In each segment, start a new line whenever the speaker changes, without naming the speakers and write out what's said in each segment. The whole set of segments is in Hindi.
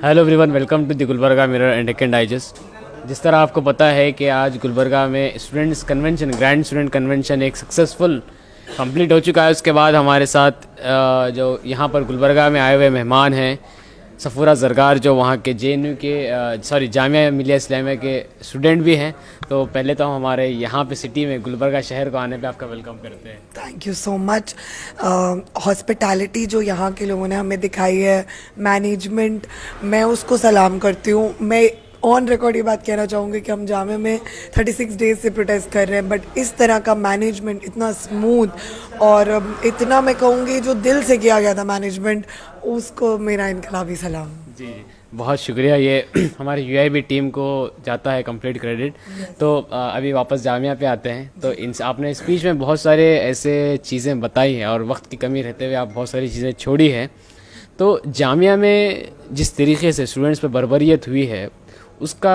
Hello everyone, welcome to the Gulbarga mirror and Deccan digest. जिस तरह आपको पता है कि आज गुलबर्गा में students convention, grand student convention एक सक्सेसफुल कंप्लीट हो चुका है। उसके बाद हमारे साथ जो यहाँ पर गुलबर्गा में आए हुए मेहमान हैं सफ़ूरा ज़रगार, जो वहाँ के JNU के जामिया मिलिया इस्लामिया के स्टूडेंट भी हैं। तो पहले तो हम हमारे यहाँ पे सिटी में गुलबर्गा शहर को आने पे आपका वेलकम करते हैं।
Thank you so much. Hospitality जो यहाँ के लोगों ने हमें दिखाई है, मैनेजमेंट, मैं उसको सलाम करती हूँ। मैं ऑन रिकॉर्ड ये बात कहना चाहूँगी कि हम जामे में 36 डेज से प्रोटेस्ट कर रहे हैं, बट इस तरह का मैनेजमेंट इतना स्मूथ और इतना, मैं कहूँगी जो दिल से किया गया था मैनेजमेंट, उसको मेरा इनकलाबी सलाम।
जी, बहुत शुक्रिया। ये हमारी UIB टीम को जाता है कंप्लीट क्रेडिट। तो अभी वापस जामिया पे आते हैं। तो इन आपने स्पीच में बहुत सारे ऐसे चीज़ें बताई हैं और वक्त की कमी रहते हुए आप बहुत सारी चीज़ें छोड़ी हैं। तो जामिया में जिस तरीके से स्टूडेंट्स पे बर्बरियत हुई है उसका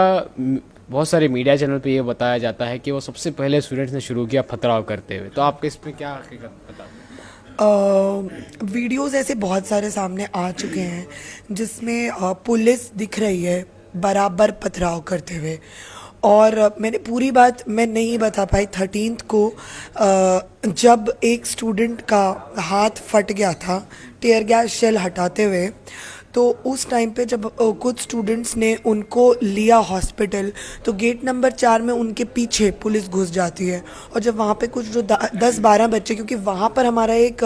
बहुत सारे मीडिया चैनल पे ये बताया जाता है कि वो सबसे पहले स्टूडेंट्स ने शुरू किया पथराव करते हुए। तो आपके इस पर क्या हकीकत पता?
वीडियोस ऐसे बहुत सारे सामने आ चुके हैं जिसमें पुलिस दिख रही है बराबर पथराव करते हुए, और मैंने पूरी बात मैं नहीं बता पाई 13th को, जब एक स्टूडेंट का हाथ फट गया था टीयर गैस शेल हटाते हुए। तो उस टाइम पे जब कुछ स्टूडेंट्स ने उनको लिया हॉस्पिटल, तो गेट नंबर 4 में उनके पीछे पुलिस घुस जाती है। और जब वहाँ पे कुछ जो 10-12 बच्चे, क्योंकि वहाँ पर हमारा एक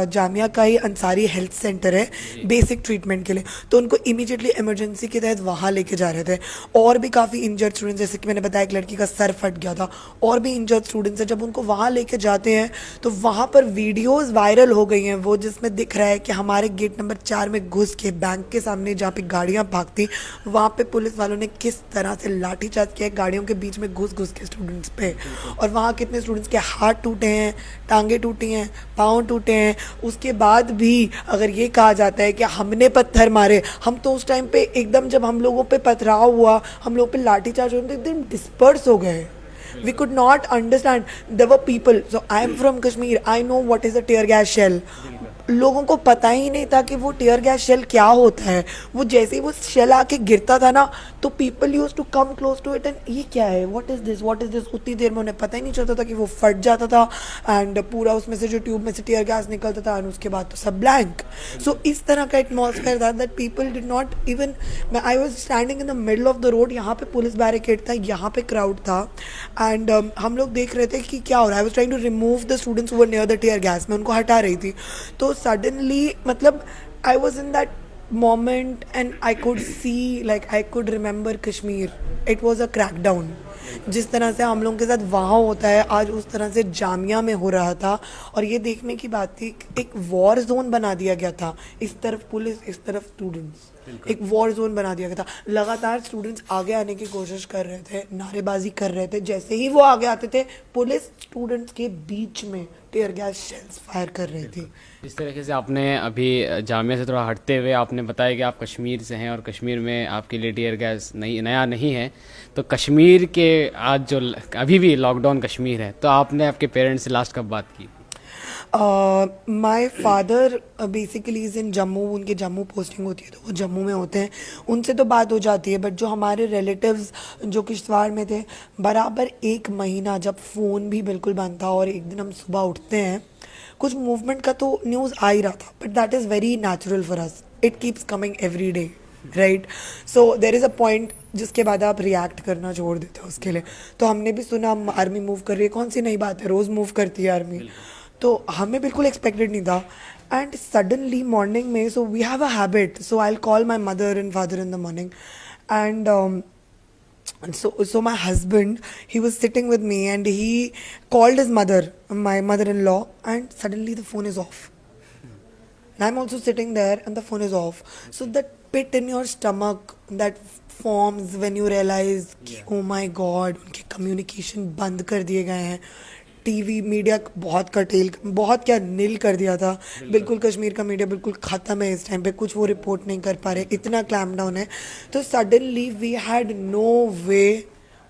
जामिया का ही अंसारी हेल्थ सेंटर है बेसिक ट्रीटमेंट के लिए, तो उनको इमीडिएटली इमरजेंसी के तहत वहाँ लेके जा रहे थे। और भी काफ़ी इंजर्ड स्टूडेंट्स, जैसे कि मैंने बताया एक लड़की का सर फट गया था, और भी इंजर्ड स्टूडेंट्स हैं। जब उनको वहाँ लेके जाते हैं तो वहाँ पर वीडियोज़ वायरल हो गई हैं, वो जिसमें दिख रहा है कि हमारे गेट नंबर 4 में घुस के बैंक के सामने जहाँ पे गाड़ियाँ भागती, वहाँ पे पुलिस वालों ने किस तरह से लाठीचार्ज किया है गाड़ियों के बीच में घुस घुस के स्टूडेंट्स पे। और वहाँ कितने स्टूडेंट्स के हाथ टूटे हैं, टांगे टूटी हैं, पाँव टूटे हैं। उसके बाद भी अगर ये कहा जाता है कि हमने पत्थर मारे, हम तो उस टाइम पे एकदम, जब हम लोगों पे पथराव हुआ, हम लोग पे लाठीचार्ज हुआ, तो एकदम डिस्पर्स हो गए। We could not understand. There were people. So I am from Kashmir. I know what is a tear gas shell. लोगों को पता ही नहीं था कि वो टीयर गैस शेल क्या होता है। वो जैसे ही वो शेल आके गिरता था ना, तो people use to come close to it and ये क्या है, what is this, what is this. उतनी देर में उन्हें पता ही नहीं चलता था कि वो फट जाता था एंड पूरा उसमें से जो ट्यूब में से टीयर गैस निकलता था, एंड उसके बाद तो सब ब्लैंक। सो इस तरह का एटमॉस्फेयर था that people did not even, I was standing in the middle of the road, यहाँ पे पुलिस बैरिकेड था, यहाँ पे क्राउड था, एंड हम लोग देख रहे थे कि क्या हो रहा है। I was trying to remove the students who were near the tear gas, मैं उनको हटा रही थी। तो suddenly, मतलब I was in that moment and I could see, like I could remember Kashmir. It was a crackdown. जिस तरह से हम लोगों के साथ वहाँ होता है, आज उस तरह से जामिया में हो रहा था। और ये देखने की बात थी, एक वॉर जोन बना दिया गया था, इस तरफ पुलिस, इस तरफ स्टूडेंट्स, एक वॉर जोन बना दिया गया था। लगातार स्टूडेंट्स आगे आने की कोशिश कर रहे थे, नारेबाजी कर रहे थे। जैसे ही वो आगे आते थे, पुलिस स्टूडेंट्स के बीच में टीयर गैस शेल्स फायर कर रही थी।
इस तरीके से आपने अभी जामिया से थोड़ा हटते हुए आपने बताया कि आप कश्मीर से हैं और कश्मीर में आपके लिए टीयर गैस नया नहीं है। तो कश्मीर के आज जो अभी भी लॉकडाउन कश्मीर है, तो आपने आपके पेरेंट्स से लास्ट कब बात की?
My father basically is in Jammu, उनकी जम्मू पोस्टिंग होती है तो वो जम्मू में होते हैं, उनसे तो बात हो जाती है। बट जो हमारे रिलेटिव्स जो किश्तवाड़ में थे, बराबर 1 महीना जब फ़ोन भी बिल्कुल बंद था, और एक दिन हम सुबह उठते हैं, कुछ मूवमेंट का तो न्यूज़ आ ही रहा था, but that is very natural for us, it keeps coming every day, right. So there is a point जिसके बाद आप रिएक्ट करना छोड़ देते हो उसके लिए। तो हमने भी सुना आर्मी मूव कर रही है, कौन सी नई बात है, रोज़ मूव करती है आर्मी। तो हमें बिल्कुल एक्सपेक्टेड नहीं था। एंड सडनली मॉर्निंग में, so we have a habit, so I will call my mother and father in the morning, and so my husband, he was sitting with me and he called his mother, my mother-in-law, and suddenly the phone is off. And I'm also sitting there and the phone is off. So that pit in your stomach that forms when you realize कि oh my God, उनके communication बंद कर दिए गए हैं। टीवी मीडिया बहुत कटेल, बहुत क्या नील कर दिया था। बिल्कुल कश्मीर का मीडिया बिल्कुल ख़त्म है इस टाइम पे, कुछ वो रिपोर्ट नहीं कर पा रहे, इतना क्लैम डाउन है। तो suddenly we had no way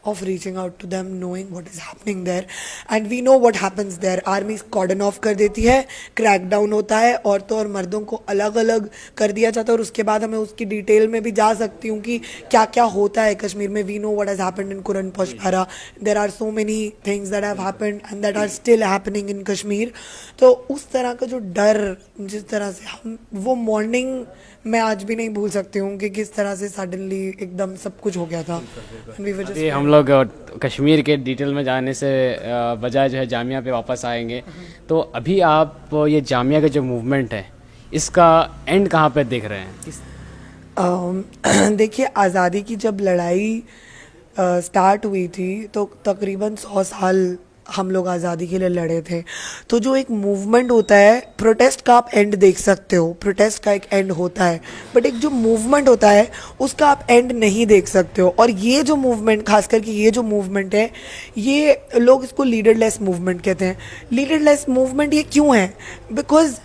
of reaching out to them, knowing what is happening there, and we know what happens there. Army cordon off कर देती है, क्रैकडाउन होता है, औरतों और मर्दों को अलग अलग कर दिया जाता है, और उसके बाद हमें उसकी डिटेल में भी जा सकती हूँ कि क्या क्या होता है कश्मीर में. We know what has happened in Kuran Poshpara. There are so many things that have happened and that are still happening in Kashmir. तो उस तरह का जो डर, जिस तरह से हम वो मॉर्निंग मैं आज भी नहीं भूल सकती हूँ कि किस तरह से सडनली एकदम सब कुछ हो गया था. And we were just
अभी हम लोग कश्मीर के डिटेल में जाने से बजाय जो है जामिया पे वापस आएंगे. तो अभी आप ये जामिया का जो मूवमेंट है इसका एंड कहाँ पे देख रहे हैं?
देखिए, आज़ादी की जब लड़ाई स्टार्ट हुई थी तो तकरीबन 100 साल हम लोग आज़ादी के लिए लड़े थे. तो जो एक मूवमेंट होता है, प्रोटेस्ट का आप एंड देख सकते हो, प्रोटेस्ट का एक एंड होता है, बट एक जो मूवमेंट होता है उसका आप एंड नहीं देख सकते हो. और ये जो मूवमेंट, खास करके ये जो मूवमेंट है, ये लोग इसको लीडरलेस मूवमेंट कहते हैं. लीडरलेस मूवमेंट ये क्यों है? बिकॉज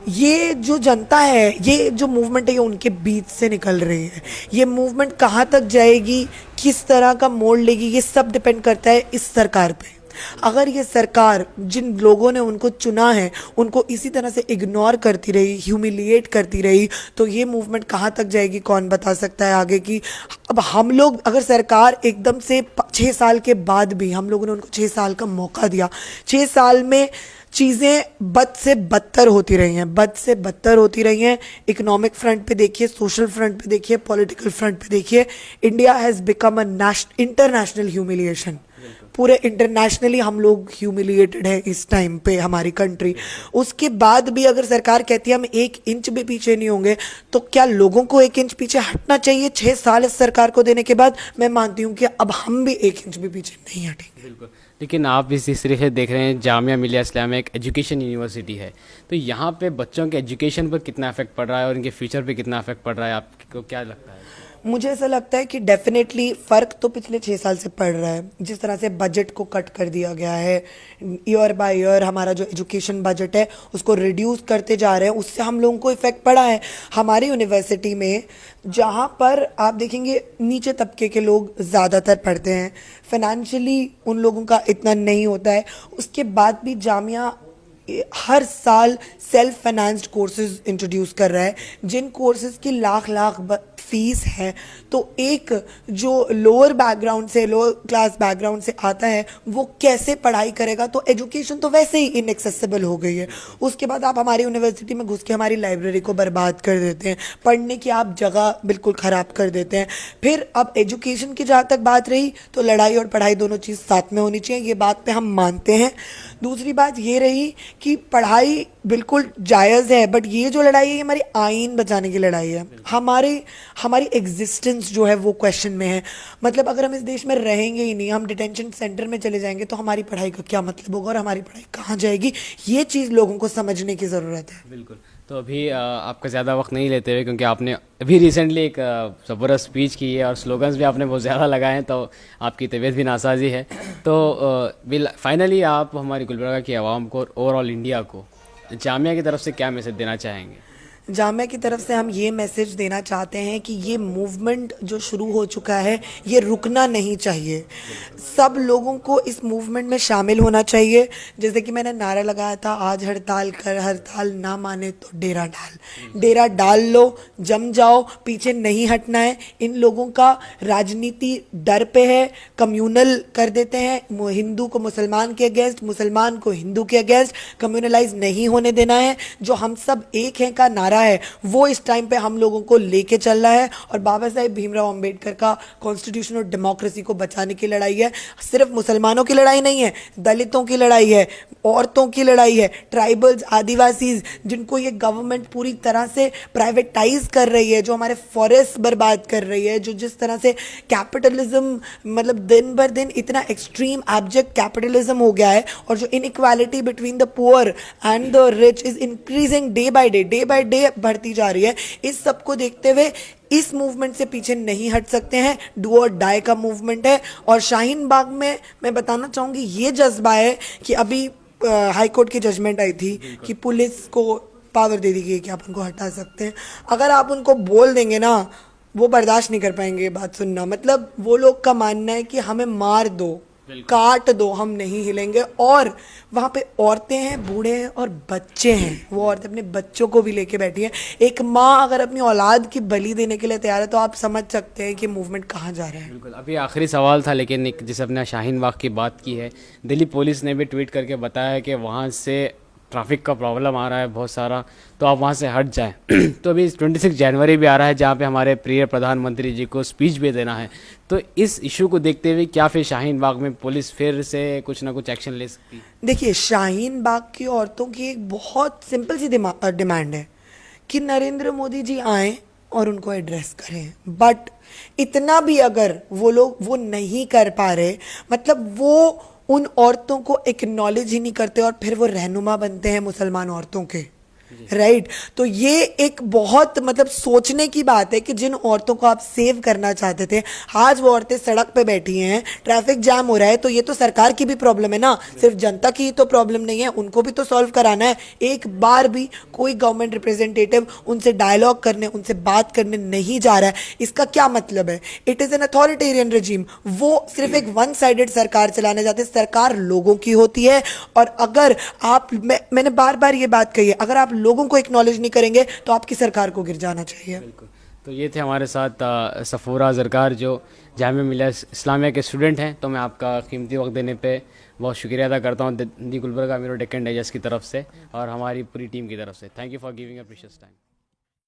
ये जो जनता है, ये जो मूवमेंट है, ये उनके बीच से निकल रही है. ये मूवमेंट कहाँ तक जाएगी, किस तरह का मोड़ लेगी, ये सब डिपेंड करता है इस सरकार पे. अगर ये सरकार, जिन लोगों ने उनको चुना है, उनको इसी तरह से इग्नोर करती रही, ह्यूमिलिएट करती रही, तो ये मूवमेंट कहाँ तक जाएगी कौन बता सकता है आगे की. अब हम लोग, अगर सरकार एकदम से 6 साल के बाद भी, हम लोगों ने उनको 6 साल का मौका दिया, 6 साल में चीज़ें बद से बदतर होती रही हैं, बद से बदतर होती रही हैं. इकोनॉमिक फ्रंट पे देखिए, सोशल फ्रंट पे देखिए, पॉलिटिकल फ्रंट पे देखिए. India has become a international humiliation. पूरे इंटरनेशनली हम लोग ह्यूमिलिएटेड हैं इस टाइम पे, हमारी कंट्री. उसके बाद भी अगर सरकार कहती है हम 1 इंच भी पीछे नहीं होंगे, तो क्या लोगों को 1 इंच पीछे हटना चाहिए 6 साल इस सरकार को देने के बाद? मैं मानती हूँ कि अब हम भी 1 इंच भी पीछे नहीं हटेंगे.
बिल्कुल. लेकिन आप इस तरीके से देख रहे हैं, जामिया मिलिया इस्लामिया एक एजुकेशन यूनिवर्सिटी है, तो यहाँ पे बच्चों के एजुकेशन पर कितना इफेक्ट पड़ रहा है और इनके फ्यूचर पे कितना इफेक्ट पड़ रहा है, आपको क्या लगता है?
मुझे ऐसा लगता है कि डेफिनेटली फ़र्क तो पिछले 6 साल से पड़ रहा है. जिस तरह से बजट को कट कर दिया गया है, ईयर बाय ईयर हमारा जो एजुकेशन बजट है उसको रिड्यूस करते जा रहे हैं, उससे हम लोगों को इफ़ेक्ट पड़ा है. हमारी यूनिवर्सिटी में जहाँ पर आप देखेंगे नीचे तबके के लोग ज़्यादातर पढ़ते हैं, फाइनेंशियली उन लोगों का इतना नहीं होता है. उसके बाद भी जामिया हर साल सेल्फ फाइनेंस्ड कोर्सेज इंट्रोड्यूस कर रहा है, जिन कोर्सेज की लाख लाख फीस है. तो एक जो लोअर बैकग्राउंड से, लोअर क्लास बैकग्राउंड से आता है, वो कैसे पढ़ाई करेगा? तो एजुकेशन तो वैसे ही इनएक्सेसिबल हो गई है. उसके बाद आप हमारी यूनिवर्सिटी में घुस के हमारी लाइब्रेरी को बर्बाद कर देते हैं, पढ़ने की आप जगह बिल्कुल ख़राब कर देते हैं. फिर अब एजुकेशन की जहाँ तक बात रही, तो लड़ाई और पढ़ाई दोनों चीज़ साथ में होनी चाहिए, ये बात पे हम मानते हैं. दूसरी बात ये रही कि पढ़ाई बिल्कुल जायज़ है, बट ये जो लड़ाई है, ये हमारी आइन बचाने की लड़ाई है. हमारी एग्जिस्टेंस जो है वो क्वेश्चन में है. मतलब अगर हम इस देश में रहेंगे ही नहीं, हम डिटेंशन सेंटर में चले जाएंगे, तो हमारी पढ़ाई का क्या मतलब होगा और हमारी पढ़ाई कहाँ जाएगी? ये चीज़ लोगों को समझने की ज़रूरत है.
बिल्कुल. तो अभी आपका ज़्यादा वक्त नहीं लेते हुए, क्योंकि आपने अभी रिसेंटली एक ज़बरदस्त स्पीच की है और स्लोगन्स भी आपने बहुत ज़्यादा लगाए हैं, तो आपकी तबीयत भी नासाजी है. तो फाइनली आप हमारी गुलबर्गा की आवाम को और ओवरऑल इंडिया को जामिया की तरफ से क्या मैसेज देना चाहेंगे?
जामिया की तरफ से हम ये मैसेज देना चाहते हैं कि ये मूवमेंट जो शुरू हो चुका है, ये रुकना नहीं चाहिए. सब लोगों को इस मूवमेंट में शामिल होना चाहिए. जैसे कि मैंने नारा लगाया था, आज हड़ताल कर, हड़ताल ना माने तो डेरा डाल. डेरा डाल लो, जम जाओ, पीछे नहीं हटना है. इन लोगों का राजनीति डर पे है, कम्युनल कर देते हैं, हिंदू को मुसलमान के अगेंस्ट, मुसलमान को हिंदू के अगेंस्ट. कम्युनलाइज नहीं होने देना है. जो हम सब एक हैं का नारा है, वो इस टाइम पे हम लोगों को लेके चल रहा है. और बाबा साहेब भीमराव अंबेडकर का कॉन्स्टिट्यूशन और डेमोक्रेसी को बचाने की लड़ाई है. सिर्फ मुसलमानों की लड़ाई नहीं है, दलितों की लड़ाई है, औरतों की लड़ाई है, ट्राइबल्स, आदिवासीज, जिनको ये गवर्नमेंट पूरी तरह से प्राइवेटाइज कर रही है, जो हमारे फॉरेस्ट बर्बाद कर रही है, जो जिस तरह से कैपिटलिज्म, मतलब दिन भर दिन इतना एक्सट्रीम एब्जेक्ट कैपिटलिज्म हो गया है, और जो inequality between the poor and the rich is increasing day by day बढ़ती जा रही है. इस सब को देखते हुए इस मूवमेंट से पीछे नहीं हट सकते हैं. डू और डाई का मूवमेंट है. और शाहीन बाग में मैं बताना चाहूँगी, ये जज्बा है कि अभी हाई कोर्ट की जजमेंट आई थी कि पुलिस को पावर दे दी गई कि आप उनको हटा सकते हैं. अगर आप उनको बोल देंगे ना, वो बर्दाश्त नहीं कर पाएंगे ये बात सुनना। मतलब वो लोग का मानना है कि हमें मार दो, काट दो, हम नहीं हिलेंगे। और वहाँ पे औरतें हैं, बूढ़े हैं और बच्चे हैं। वो औरतें अपने बच्चों को भी लेके बैठी हैं। एक माँ अगर अपनी औलाद की बलि देने के लिए तैयार है तो आप समझ सकते हैं कि मूवमेंट कहाँ जा रहा है।
बिल्कुल। अभी आखिरी सवाल था, लेकिन एक जैसे अपने शाहीन बाग की बात की है, दिल्ली पुलिस ने भी ट्वीट करके बताया है कि वहाँ से ट्रैफिक का प्रॉब्लम आ रहा है बहुत सारा, तो आप वहाँ से हट जाएं। तो अभी 26 जनवरी भी आ रहा है जहाँ पे हमारे प्रिय प्रधानमंत्री जी को स्पीच भी देना है, तो इस इशू को देखते हुए क्या फिर शाहीन बाग में पुलिस फिर से कुछ ना कुछ एक्शन ले सकती है?
देखिए, शाहीन बाग की औरतों की एक बहुत सिंपल सी डिमांड है कि नरेंद्र मोदी जी आए और उनको एड्रेस करें। बट इतना भी अगर वो लोग वो नहीं कर पा रहे, मतलब वो उन औरतों को एक्नॉलेज ही नहीं करते और फिर वो रहनुमा बनते हैं मुसलमान औरतों के, राइट। तो ये एक बहुत मतलब सोचने की बात है कि जिन औरतों को आप सेव करना चाहते थे, आज वो औरतें सड़क पे बैठी हैं, ट्रैफिक जाम हो रहा है। तो ये तो सरकार की भी प्रॉब्लम है ना, सिर्फ जनता की ही तो प्रॉब्लम नहीं है, उनको भी तो सॉल्व कराना है। एक बार भी कोई गवर्नमेंट रिप्रेजेंटेटिव उनसे डायलॉग करने, उनसे बात करने नहीं जा रहा है। इसका क्या मतलब है? It is an authoritarian regime. वो सिर्फ एक वन साइडेड सरकार चलाने जाते हैं। सरकार लोगों की होती है। और अगर आप मैंने बार बार ये बात कही है, अगर आप लोगों को एक्नॉलेज नहीं करेंगे तो आपकी सरकार को गिर जाना चाहिए।
बिल्कुल। तो ये थे हमारे साथ सफ़ूरा ज़रकार, जो जामिया मिलिया इस्लामिया के स्टूडेंट हैं। तो मैं आपका कीमती वक्त देने पे बहुत शुक्रिया अदा करता हूँ दी गुलबर्गा मीरो डेक्कन डाइजेस्ट की तरफ से और हमारी पूरी टीम की तरफ से। Thank you for giving a precious time.